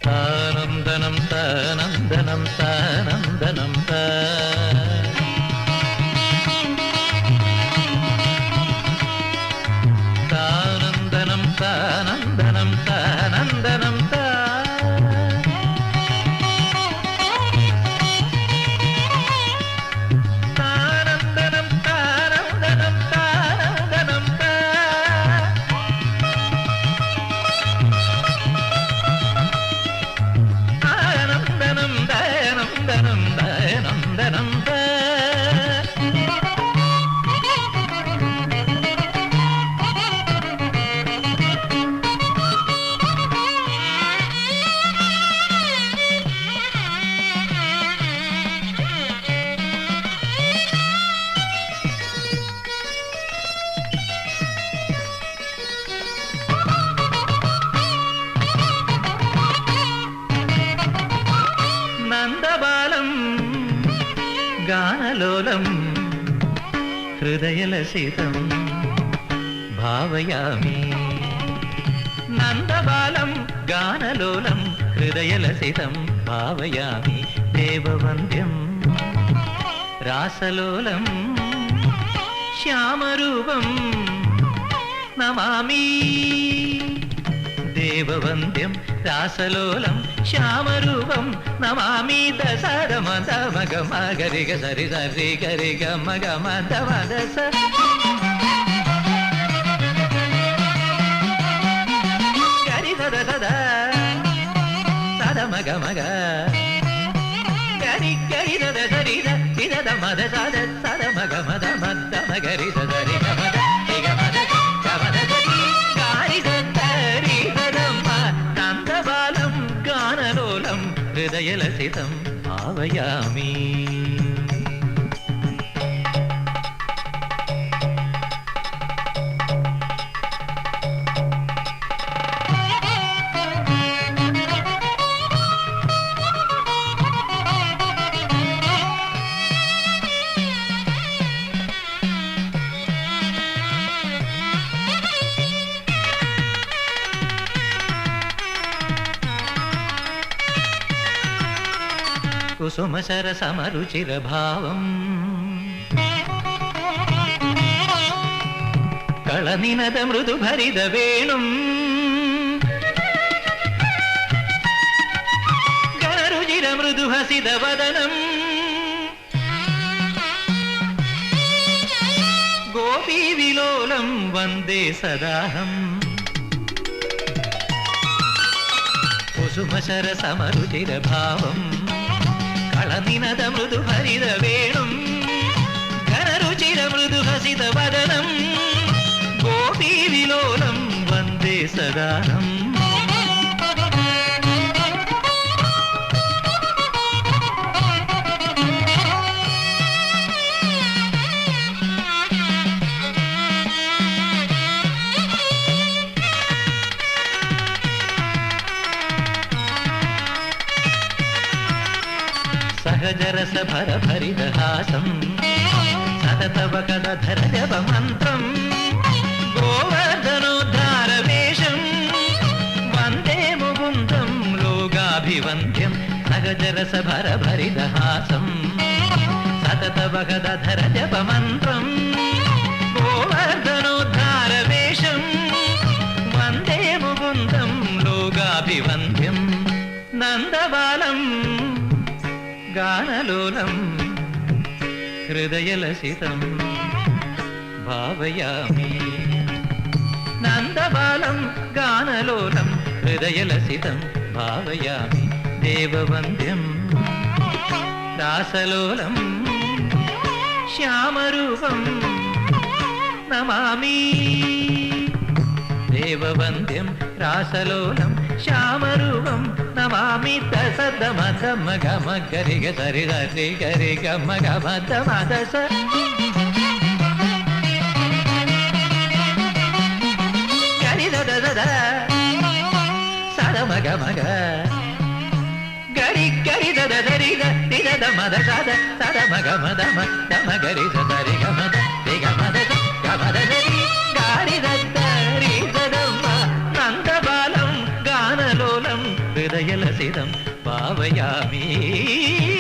താനന്ദനം താനന്ദനം താനന്ദനം താനന്ദനം താനന്ദനം താനന്ദനം നന്ദബാലം ഗാനലോലം ഹൃദയലസിതം ഭാവയാമി നന്ദബാലം ഗാനലോലം ഹൃദയലസിതം ഭാവയാമി ദേവവന്ദ്യം രാസലോലം ശ്യാമരൂപം നമാമി ദേവവന്ദ്യം രാസലോലം ശ്യാമരൂപം നമാമി ദസരമദമഗമഗരിഗ സരി സരി ഗരി ഗമഗമദമദസ ഗരി സദ സദ സദമഗമഗ ഗരി ഗരി സദ സരി സദ മദ സദ സദമഗമദമദമഗരി സദരി ഗമദ ഗമദ ഗമദ സരി ഗാരി സദരി സദമ നന്ദബാലം ഗാനലോലം ഹൃദയലസിതം ഭാവയാമി കുസുമസരസമരുചിരഭാവം കളനിനദ മൃദുഭരിത വേണും ഗണരുചിര മൃദുഹസിത വദനം ഗോപീവിലോലം വന്ദേ സദാഹം കുസുമസരസമരുചിരഭാവം കളനിനദ മൃദുഭരിത വേണും ഘനരുചിര മൃദുഹസിത വദനം ഗോപീവിലോലം വന്ദേ സദാഹം സഹജരസഭരഭരിതഹാസം സതതവകധര ജപമന്ത്രം ഗോവർദ്ധനോദ്ധാരവേഷം വന്ദേ മുകുന്ദം ലോകാഭിവന്ദ്യം സഹജരസഭരഭരിതഹാസം സതതവകധര ജപമന്ത്രം ഗോവർദ്ധനോദ്ധാരവേഷം വന്ദേ മുകുന്ദം ലോകാഭിവന്ദ്യം നന്ദബാലം ഗാനലോലം ഹൃദയലസിതം ഭാവയാമി നന്ദബാലം ഗാനലോലം ഹൃദയലസിതം ഭാവയാമി ദേവവന്ദ്യം രാസലോലം ശ്യാമരൂപം നമാമി ദേവവന്ദ്യം രാസലോലം ശ്യാമരൂപം നമാമി ദസദമദമഗമഗരിഗ സരി സരി ഗരി ഗമഗമദമദസ ഗരി ദദ ദദ സദമഗമഗ ഗരി ഗരി ദദ സരി ദദ മദ സദ സദമഗമദമ ദമഗരി സരി ഗമദ ഗമദ ഗമദ സരി ഗാരി ദദ രി സദമ നന്ദബാലം ഗാനലോലം हृदयलसितं भावयामि